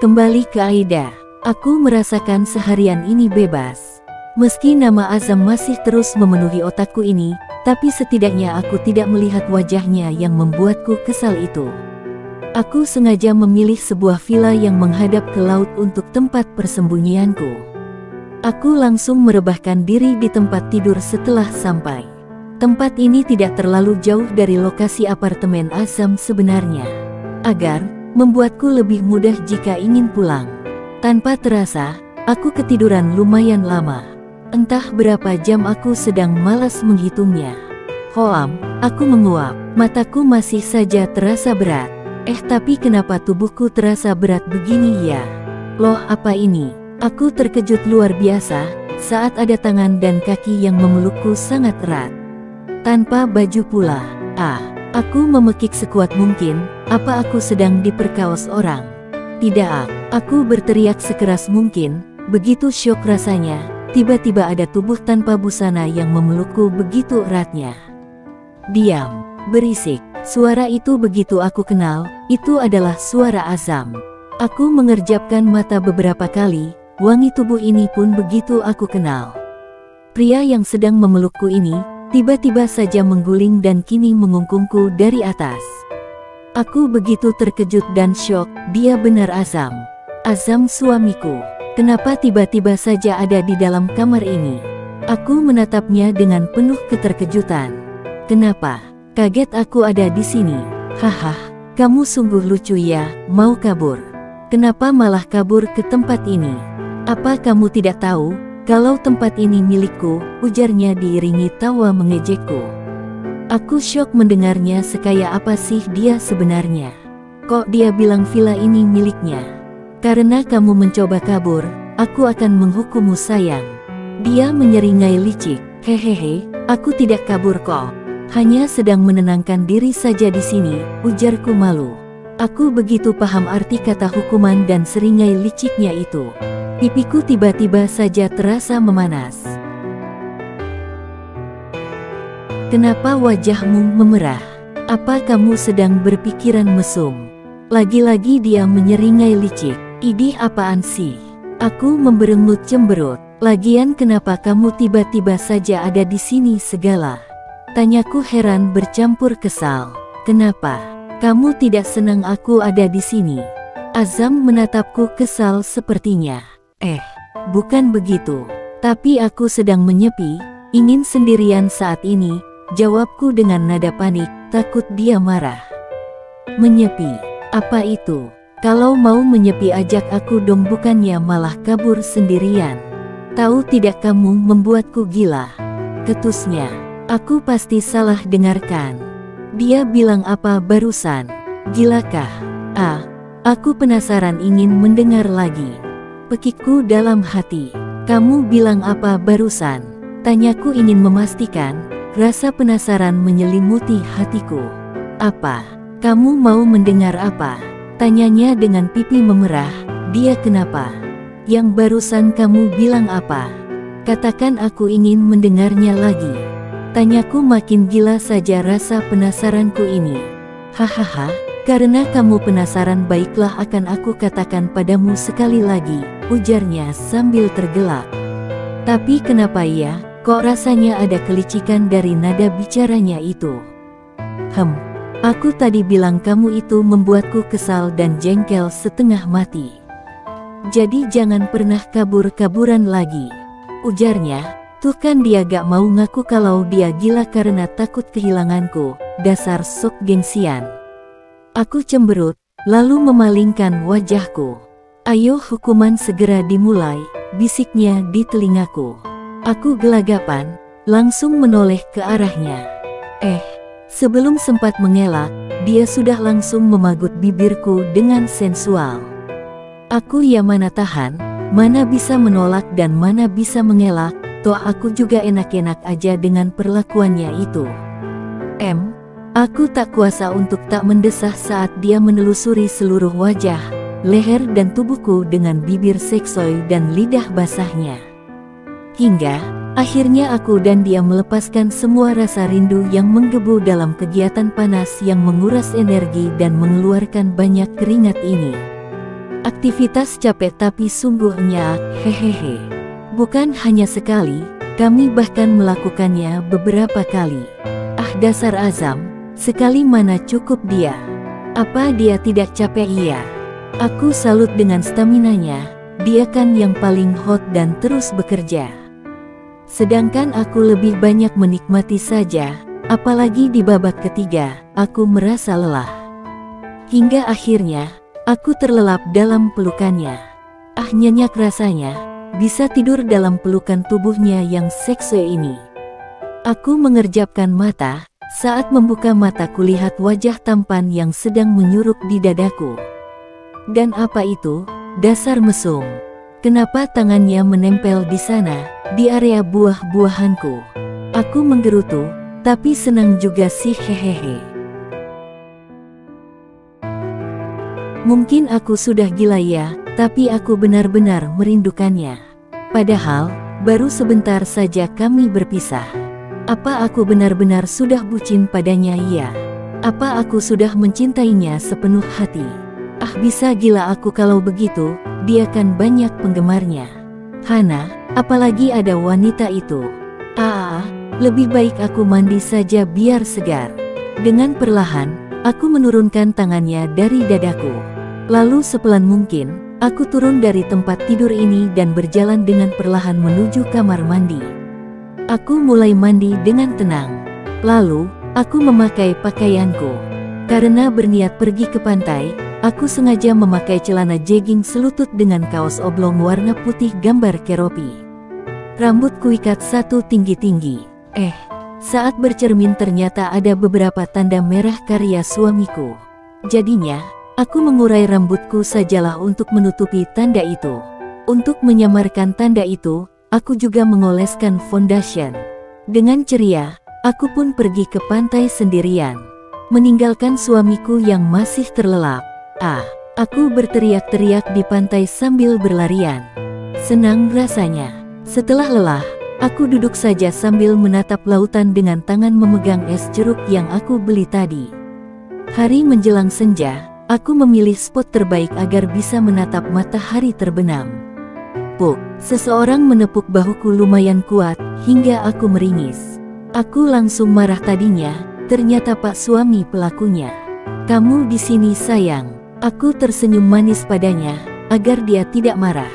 Kembali ke Aida. Aku merasakan seharian ini bebas. Meski nama Azam masih terus memenuhi otakku ini, tapi setidaknya aku tidak melihat wajahnya yang membuatku kesal itu. Aku sengaja memilih sebuah villa yang menghadap ke laut untuk tempat persembunyianku. Aku langsung merebahkan diri di tempat tidur setelah sampai. Tempat ini tidak terlalu jauh dari lokasi apartemen Azam sebenarnya, agar membuatku lebih mudah jika ingin pulang. Tanpa terasa, aku ketiduran lumayan lama. Entah berapa jam aku sedang malas menghitungnya. Hoam, aku menguap. Mataku masih saja terasa berat. Tapi kenapa tubuhku terasa berat begini ya? Loh, apa ini? Aku terkejut luar biasa saat ada tangan dan kaki yang memelukku sangat erat. Tanpa baju pula. Aku memekik sekuat mungkin. Apa aku sedang diperkaos orang? Tidak, aku berteriak sekeras mungkin. Begitu syok rasanya, tiba-tiba ada tubuh tanpa busana yang memelukku begitu eratnya. Diam, berisik. Suara itu begitu aku kenal, itu adalah suara Azam. Aku mengerjapkan mata beberapa kali, wangi tubuh ini pun begitu aku kenal. Pria yang sedang memelukku ini, tiba-tiba saja mengguling dan kini mengungkungku dari atas. Aku begitu terkejut dan syok, dia benar Azam. Azam suamiku. Kenapa tiba-tiba saja ada di dalam kamar ini? Aku menatapnya dengan penuh keterkejutan. Kenapa? Kaget aku ada di sini. Haha, kamu sungguh lucu ya, mau kabur. Kenapa malah kabur ke tempat ini? Apa kamu tidak tahu, kalau tempat ini milikku, ujarnya diiringi tawa mengejekku. Aku syok mendengarnya, sekaya apa sih dia sebenarnya? Kok dia bilang villa ini miliknya? Karena kamu mencoba kabur, aku akan menghukummu sayang. Dia menyeringai licik. Hehehe, aku tidak kabur kok. Hanya sedang menenangkan diri saja di sini, ujarku malu. Aku begitu paham arti kata hukuman dan seringai liciknya itu. Pipiku tiba-tiba saja terasa memanas. Kenapa wajahmu memerah? Apa kamu sedang berpikiran mesum? Lagi-lagi dia menyeringai licik. Idih, apaan sih? Aku memberengut cemberut. Lagian kenapa kamu tiba-tiba saja ada di sini segala? Tanyaku heran bercampur kesal. Kenapa? Kamu tidak senang aku ada di sini? Azam menatapku kesal sepertinya. Bukan begitu. Tapi aku sedang menyepi, ingin sendirian saat ini. Jawabku dengan nada panik, takut dia marah. Menyepi? Apa itu? Kalau mau menyepi ajak aku dong, bukannya malah kabur sendirian. Tahu tidak kamu membuatku gila? Ketusnya. Aku pasti salah dengarkan. Dia bilang apa barusan? Gilakah? Aku penasaran ingin mendengar lagi. Pekikku dalam hati. Kamu bilang apa barusan? Tanyaku ingin memastikan. Rasa penasaran menyelimuti hatiku. Apa? Kamu mau mendengar apa? Tanyanya dengan pipi memerah. Dia kenapa? Yang barusan kamu bilang apa? Katakan, aku ingin mendengarnya lagi. Tanyaku makin gila saja rasa penasaranku ini. Hahaha, karena kamu penasaran, baiklah akan aku katakan padamu sekali lagi, ujarnya sambil tergelak. Tapi kenapa ya? Kok rasanya ada kelicikan dari nada bicaranya itu? Aku tadi bilang kamu itu membuatku kesal dan jengkel setengah mati. Jadi jangan pernah kabur-kaburan lagi, ujarnya. Tuh kan dia gak mau ngaku kalau dia gila karena takut kehilanganku, dasar sok gengsian. Aku cemberut, lalu memalingkan wajahku. Ayo hukuman segera dimulai, bisiknya di telingaku. Aku gelagapan, langsung menoleh ke arahnya. Sebelum sempat mengelak, dia sudah langsung memagut bibirku dengan sensual. Aku ya mana tahan, mana bisa menolak dan mana bisa mengelak, toh aku juga enak-enak aja dengan perlakuannya itu. Aku tak kuasa untuk tak mendesah saat dia menelusuri seluruh wajah, leher dan tubuhku dengan bibir seksoi dan lidah basahnya. Hingga akhirnya aku dan dia melepaskan semua rasa rindu yang menggebu dalam kegiatan panas yang menguras energi dan mengeluarkan banyak keringat ini. Aktivitas capek tapi sungguh nyak, hehehe. Bukan hanya sekali, kami bahkan melakukannya beberapa kali. Ah dasar Azam, sekali mana cukup dia. Apa dia tidak capek? Iya. Aku salut dengan staminanya, dia kan yang paling hot dan terus bekerja. Sedangkan aku lebih banyak menikmati saja, apalagi di babak ketiga, aku merasa lelah. Hingga akhirnya, aku terlelap dalam pelukannya. Ah nyenyak rasanya, bisa tidur dalam pelukan tubuhnya yang seksi ini. Aku mengerjapkan mata, saat membuka mata kulihat wajah tampan yang sedang menyuruk di dadaku. Dan apa itu? Dasar mesum. Kenapa tangannya menempel di sana, di area buah-buahanku? Aku menggerutu, tapi senang juga sih hehehe. Mungkin aku sudah gila ya, tapi aku benar-benar merindukannya. Padahal, baru sebentar saja kami berpisah. Apa aku benar-benar sudah bucin padanya? Iya. Apa aku sudah mencintainya sepenuh hati? Ah bisa gila aku kalau begitu, dia kan banyak penggemarnya. Hana, apalagi ada wanita itu. Lebih baik aku mandi saja biar segar. Dengan perlahan, aku menurunkan tangannya dari dadaku. Lalu sepelan mungkin, aku turun dari tempat tidur ini dan berjalan dengan perlahan menuju kamar mandi. Aku mulai mandi dengan tenang. Lalu, aku memakai pakaianku. Karena berniat pergi ke pantai, aku sengaja memakai celana jegging selutut dengan kaos oblong warna putih gambar keropi. Rambutku ikat satu tinggi-tinggi. Saat bercermin ternyata ada beberapa tanda merah karya suamiku. Jadinya, aku mengurai rambutku sajalah untuk menutupi tanda itu. Untuk menyamarkan tanda itu, aku juga mengoleskan foundation. Dengan ceria, aku pun pergi ke pantai sendirian, meninggalkan suamiku yang masih terlelap. Aku berteriak-teriak di pantai sambil berlarian. Senang rasanya. Setelah lelah, aku duduk saja sambil menatap lautan dengan tangan memegang es jeruk yang aku beli tadi. Hari menjelang senja, aku memilih spot terbaik agar bisa menatap matahari terbenam. Seseorang menepuk bahuku lumayan kuat, hingga aku meringis. Aku langsung marah tadinya, ternyata Pak suami pelakunya. Kamu di sini sayang. Aku tersenyum manis padanya, agar dia tidak marah.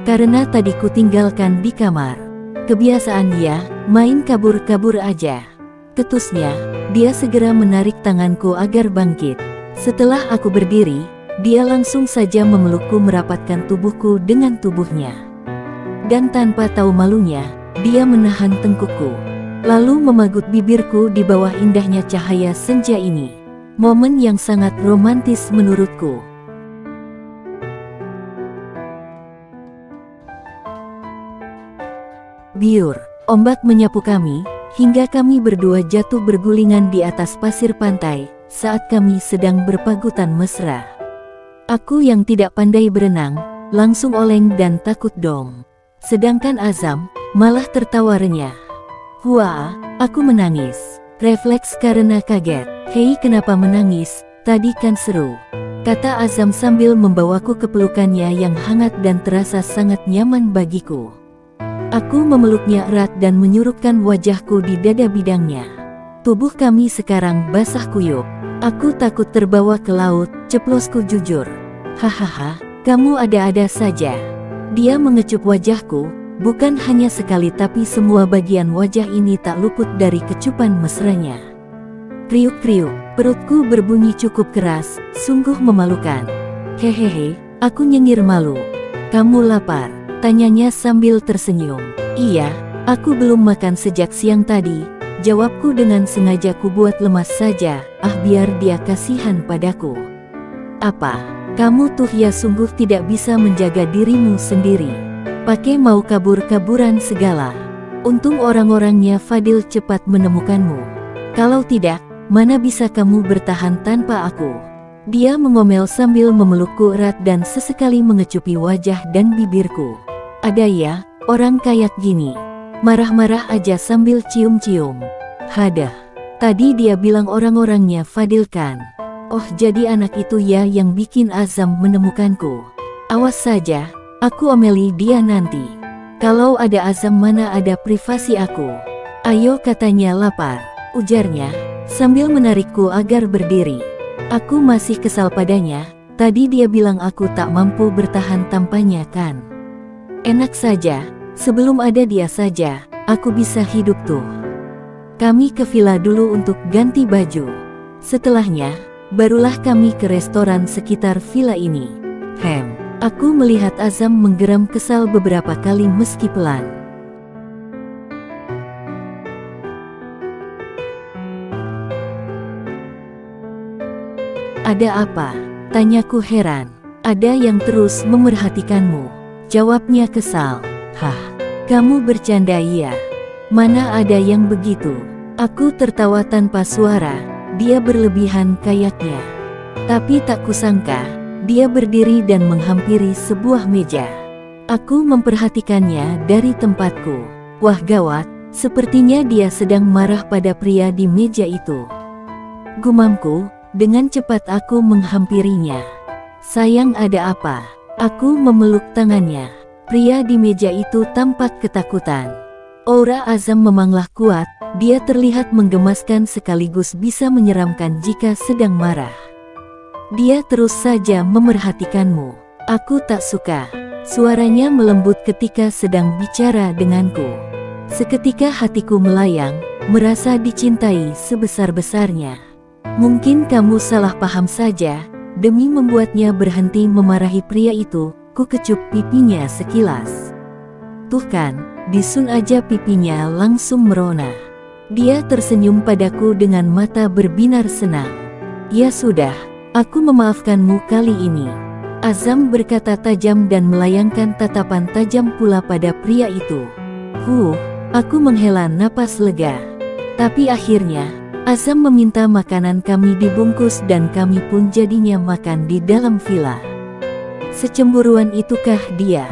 Karena tadi ku tinggalkan di kamar. Kebiasaan dia, main kabur-kabur aja. Ketusnya, dia segera menarik tanganku agar bangkit. Setelah aku berdiri, dia langsung saja memelukku merapatkan tubuhku dengan tubuhnya. Dan tanpa tahu malunya, dia menahan tengkukku. Lalu memagut bibirku di bawah indahnya cahaya senja ini. Momen yang sangat romantis menurutku. Biur, ombak menyapu kami, hingga kami berdua jatuh bergulingan di atas pasir pantai, saat kami sedang berpagutan mesra. Aku yang tidak pandai berenang, langsung oleng dan takut dong. Sedangkan Azam, malah tertawa renyah. Wah, aku menangis. Refleks karena kaget. Hei kenapa menangis, tadi kan seru. Kata Azam sambil membawaku ke pelukannya yang hangat dan terasa sangat nyaman bagiku. Aku memeluknya erat dan menyurupkan wajahku di dada bidangnya. Tubuh kami sekarang basah kuyup. Aku takut terbawa ke laut, ceplosku jujur. Hahaha, kamu ada-ada saja. Dia mengecup wajahku, bukan hanya sekali tapi semua bagian wajah ini tak luput dari kecupan mesranya. Kriuk-kriuk, perutku berbunyi cukup keras, sungguh memalukan. Hehehe, aku nyengir malu. Kamu lapar? Tanyanya sambil tersenyum. Iya, aku belum makan sejak siang tadi, jawabku dengan sengaja kubuat lemas saja, biar dia kasihan padaku. Apa? Kamu tuh ya sungguh tidak bisa menjaga dirimu sendiri. Pakai mau kabur-kaburan segala. Untung orang-orangnya Fadil cepat menemukanmu. Kalau tidak, mana bisa kamu bertahan tanpa aku? Dia mengomel sambil memelukku erat dan sesekali mengecupi wajah dan bibirku. Ada ya, orang kayak gini. Marah-marah aja sambil cium-cium. Hadah. Tadi dia bilang orang-orangnya Fadil kan? Oh jadi anak itu ya yang bikin Azam menemukanku. Awas saja, aku omeli dia nanti. Kalau ada Azam mana ada privasi aku. Ayo katanya lapar, ujarnya, sambil menarikku agar berdiri. Aku masih kesal padanya, tadi dia bilang aku tak mampu bertahan tanpanya kan. Enak saja, sebelum ada dia saja, aku bisa hidup tuh. Kami ke villa dulu untuk ganti baju. Setelahnya, barulah kami ke restoran sekitar villa ini. Aku melihat Azam menggeram kesal beberapa kali meski pelan. Ada apa? Tanyaku heran. Ada yang terus memerhatikanmu. Jawabnya kesal. Hah, kamu bercanda ya? Mana ada yang begitu? Aku tertawa tanpa suara, dia berlebihan kayaknya. Tapi tak kusangka, dia berdiri dan menghampiri sebuah meja. Aku memperhatikannya dari tempatku. Wah gawat, sepertinya dia sedang marah pada pria di meja itu. Gumamku, dengan cepat aku menghampirinya. Sayang ada apa? Aku memeluk tangannya. Pria di meja itu tampak ketakutan. Aura Azam memanglah kuat, dia terlihat menggemaskan sekaligus bisa menyeramkan jika sedang marah. Dia terus saja memerhatikanmu. Aku tak suka. Suaranya melembut ketika sedang bicara denganku. Seketika hatiku melayang, merasa dicintai sebesar-besarnya. Mungkin kamu salah paham saja. Demi membuatnya berhenti memarahi pria itu, ku kecup pipinya sekilas. Tuh kan, disun aja pipinya langsung merona. Dia tersenyum padaku dengan mata berbinar senang. Ya sudah, aku memaafkanmu kali ini. Azam berkata tajam dan melayangkan tatapan tajam pula pada pria itu. Aku menghela napas lega. Tapi akhirnya, Azam meminta makanan kami dibungkus dan kami pun jadinya makan di dalam villa. Secemburuan itukah dia?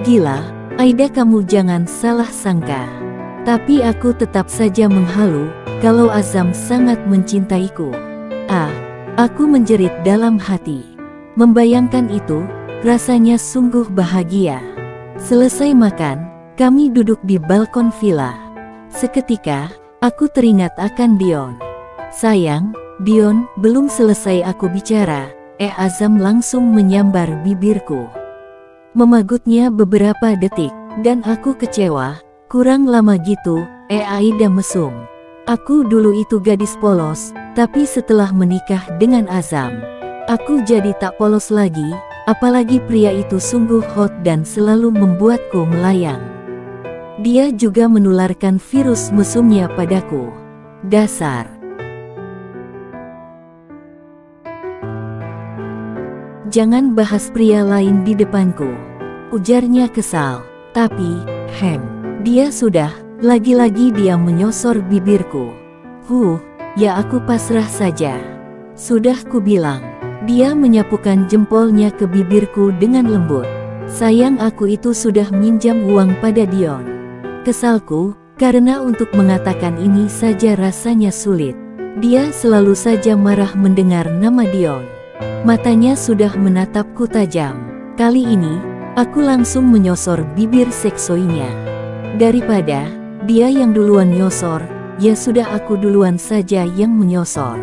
Gila, Aida kamu jangan salah sangka. Tapi aku tetap saja menghalu, kalau Azam sangat mencintaiku. Aku menjerit dalam hati. Membayangkan itu, rasanya sungguh bahagia. Selesai makan, kami duduk di balkon villa. Seketika, aku teringat akan Dion. Sayang, Dion, belum selesai aku bicara, Azam langsung menyambar bibirku. Memagutnya beberapa detik, dan aku kecewa, kurang lama gitu, Aida mesum. Aku dulu itu gadis polos, tapi setelah menikah dengan Azam, aku jadi tak polos lagi, apalagi pria itu sungguh hot dan selalu membuatku melayang. Dia juga menularkan virus mesumnya padaku. Dasar. Jangan bahas pria lain di depanku, ujarnya kesal. Tapi, dia sudah, lagi-lagi dia menyosor bibirku. Ya aku pasrah saja. Sudah kubilang. Dia menyapukan jempolnya ke bibirku dengan lembut. Sayang aku itu sudah minjam uang pada Dion. Kesalku, karena untuk mengatakan ini saja rasanya sulit. Dia selalu saja marah mendengar nama Dion. Matanya sudah menatapku tajam. Kali ini, aku langsung menyosor bibir seksoinya. Daripada dia yang duluan nyosor, ya sudah aku duluan saja yang menyosor.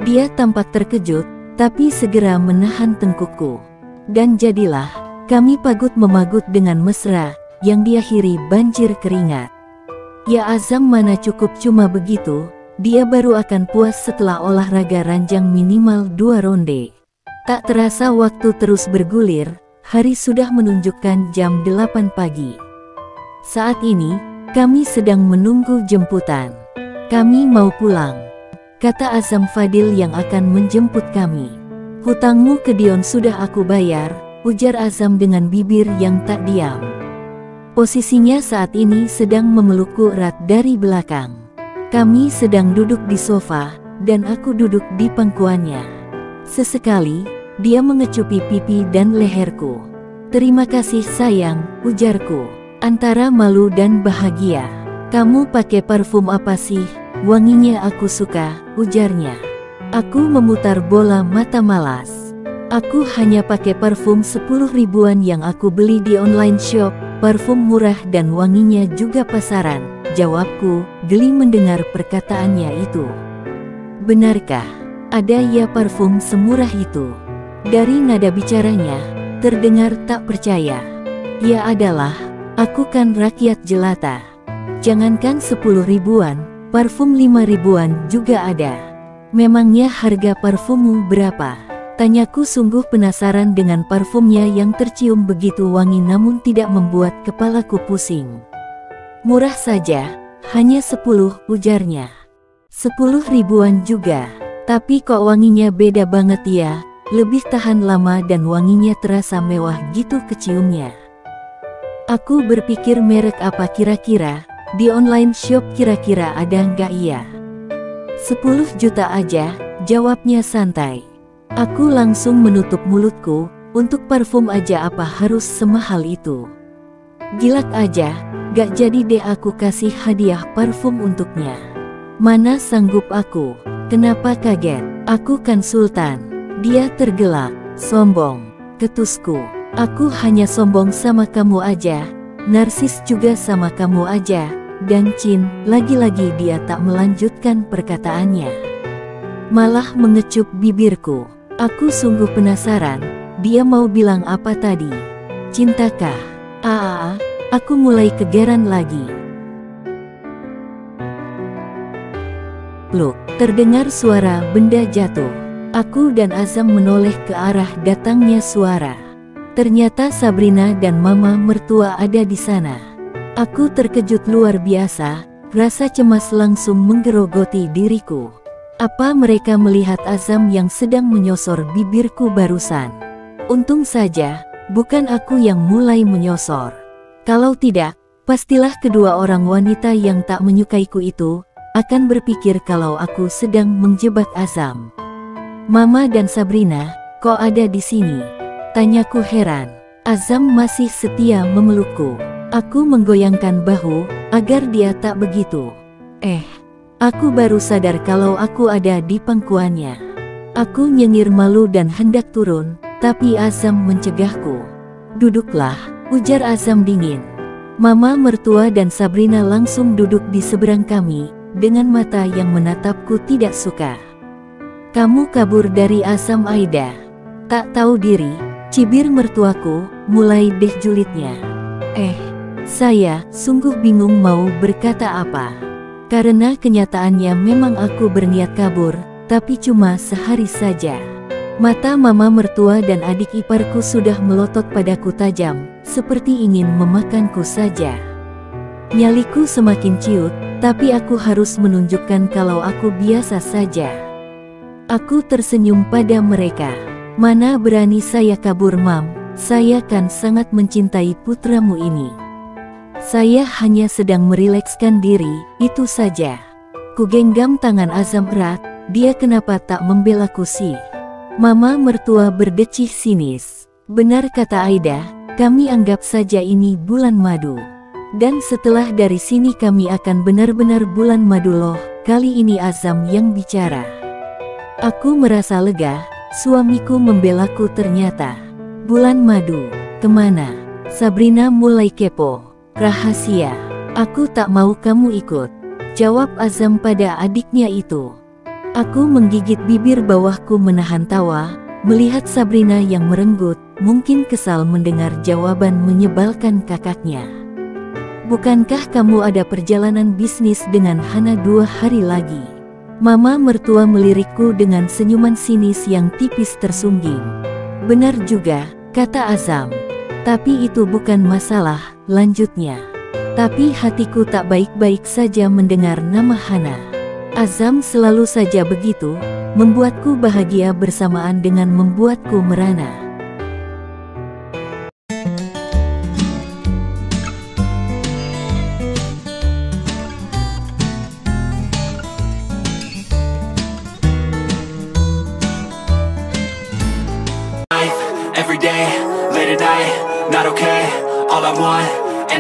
Dia tampak terkejut, tapi segera menahan tengkukku. Dan jadilah, kami pagut memagut dengan mesra, yang diakhiri banjir keringat. Ya Azam mana cukup cuma begitu, dia baru akan puas setelah olahraga ranjang minimal 2 ronde. Tak terasa waktu terus bergulir, hari sudah menunjukkan jam 8 pagi. Saat ini, kami sedang menunggu jemputan. Kami mau pulang, kata Azam Fadil yang akan menjemput kami. Hutangmu ke Dion sudah aku bayar, ujar Azam dengan bibir yang tak diam. Posisinya saat ini sedang memelukku erat dari belakang. Kami sedang duduk di sofa, dan aku duduk di pangkuannya. Sesekali, dia mengecupi pipi dan leherku. Terima kasih sayang, ujarku, antara malu dan bahagia. Kamu pakai parfum apa sih? Wanginya aku suka, ujarnya. Aku memutar bola mata malas. Aku hanya pakai parfum 10 ribuan yang aku beli di online shop, parfum murah dan wanginya juga pasaran, jawabku, geli mendengar perkataannya itu. Benarkah? Ada ya parfum semurah itu? Dari nada bicaranya, terdengar tak percaya. Ya adalah, aku kan rakyat jelata. Jangankan 10 ribuan, parfum 5 ribuan juga ada. Memangnya harga parfummu berapa? Tanyaku sungguh penasaran dengan parfumnya yang tercium begitu wangi namun tidak membuat kepalaku pusing. Murah saja, hanya 10, ujarnya. 10 ribuan juga, tapi kok wanginya beda banget ya, lebih tahan lama dan wanginya terasa mewah gitu keciumnya. Aku berpikir merek apa kira-kira, di online shop kira-kira ada nggak ya? 10 juta aja, jawabnya santai. Aku langsung menutup mulutku, untuk parfum aja apa harus semahal itu? Gilak aja, gak jadi deh aku kasih hadiah parfum untuknya. Mana sanggup aku, kenapa kaget? Aku kan sultan. Dia tergelak, sombong, ketusku. Aku hanya sombong sama kamu aja, narsis juga sama kamu aja, dan Cin, lagi-lagi dia tak melanjutkan perkataannya. Malah mengecup bibirku. Aku sungguh penasaran, dia mau bilang apa tadi? Cintakah? Aku mulai kegeran lagi. Pluk, terdengar suara benda jatuh. Aku dan Azam menoleh ke arah datangnya suara. Ternyata Sabrina dan mama mertua ada di sana. Aku terkejut luar biasa, rasa cemas langsung menggerogoti diriku. Apa mereka melihat Azam yang sedang menyosor bibirku barusan? Untung saja, bukan aku yang mulai menyosor. Kalau tidak, pastilah kedua orang wanita yang tak menyukaiku itu akan berpikir kalau aku sedang menjebak Azam. Mama dan Sabrina, kok ada di sini? Tanyaku heran. Azam masih setia memelukku. Aku menggoyangkan bahu agar dia tak begitu. Aku baru sadar kalau aku ada di pangkuannya. Aku nyengir malu dan hendak turun, tapi Azam mencegahku. Duduklah, ujar Azam dingin. Mama mertua dan Sabrina langsung duduk di seberang kami, dengan mata yang menatapku tidak suka. Kamu kabur dari Azam Aida. Tak tahu diri, cibir mertuaku, mulai deh julidnya. Saya sungguh bingung mau berkata apa. Karena kenyataannya memang aku berniat kabur, tapi cuma sehari saja. Mata mama mertua dan adik iparku sudah melotot padaku tajam, seperti ingin memakanku saja. Nyaliku semakin ciut, tapi aku harus menunjukkan kalau aku biasa saja. Aku tersenyum pada mereka. Mana berani saya kabur, Mam, saya kan sangat mencintai putramu ini. Saya hanya sedang merilekskan diri, itu saja. Kugenggam tangan Azam erat, dia kenapa tak membelaku sih? Mama mertua berdecih sinis. Benar kata Aida, kami anggap saja ini bulan madu. Dan setelah dari sini kami akan benar-benar bulan madu loh, kali ini Azam yang bicara. Aku merasa lega, suamiku membelaku ternyata. Bulan madu, kemana? Sabrina mulai kepo. Rahasia, aku tak mau kamu ikut, jawab Azam pada adiknya itu. Aku menggigit bibir bawahku menahan tawa, melihat Sabrina yang merenggut, mungkin kesal mendengar jawaban menyebalkan kakaknya. Bukankah kamu ada perjalanan bisnis dengan Hana 2 hari lagi? Mama mertua melirikku dengan senyuman sinis yang tipis tersungging. Benar juga, kata Azam. Tapi itu bukan masalah, lanjutnya. Tapi hatiku tak baik-baik saja mendengar nama Hana. Azam selalu saja begitu, membuatku bahagia bersamaan dengan membuatku merana. Every day, late at night, not okay. All I want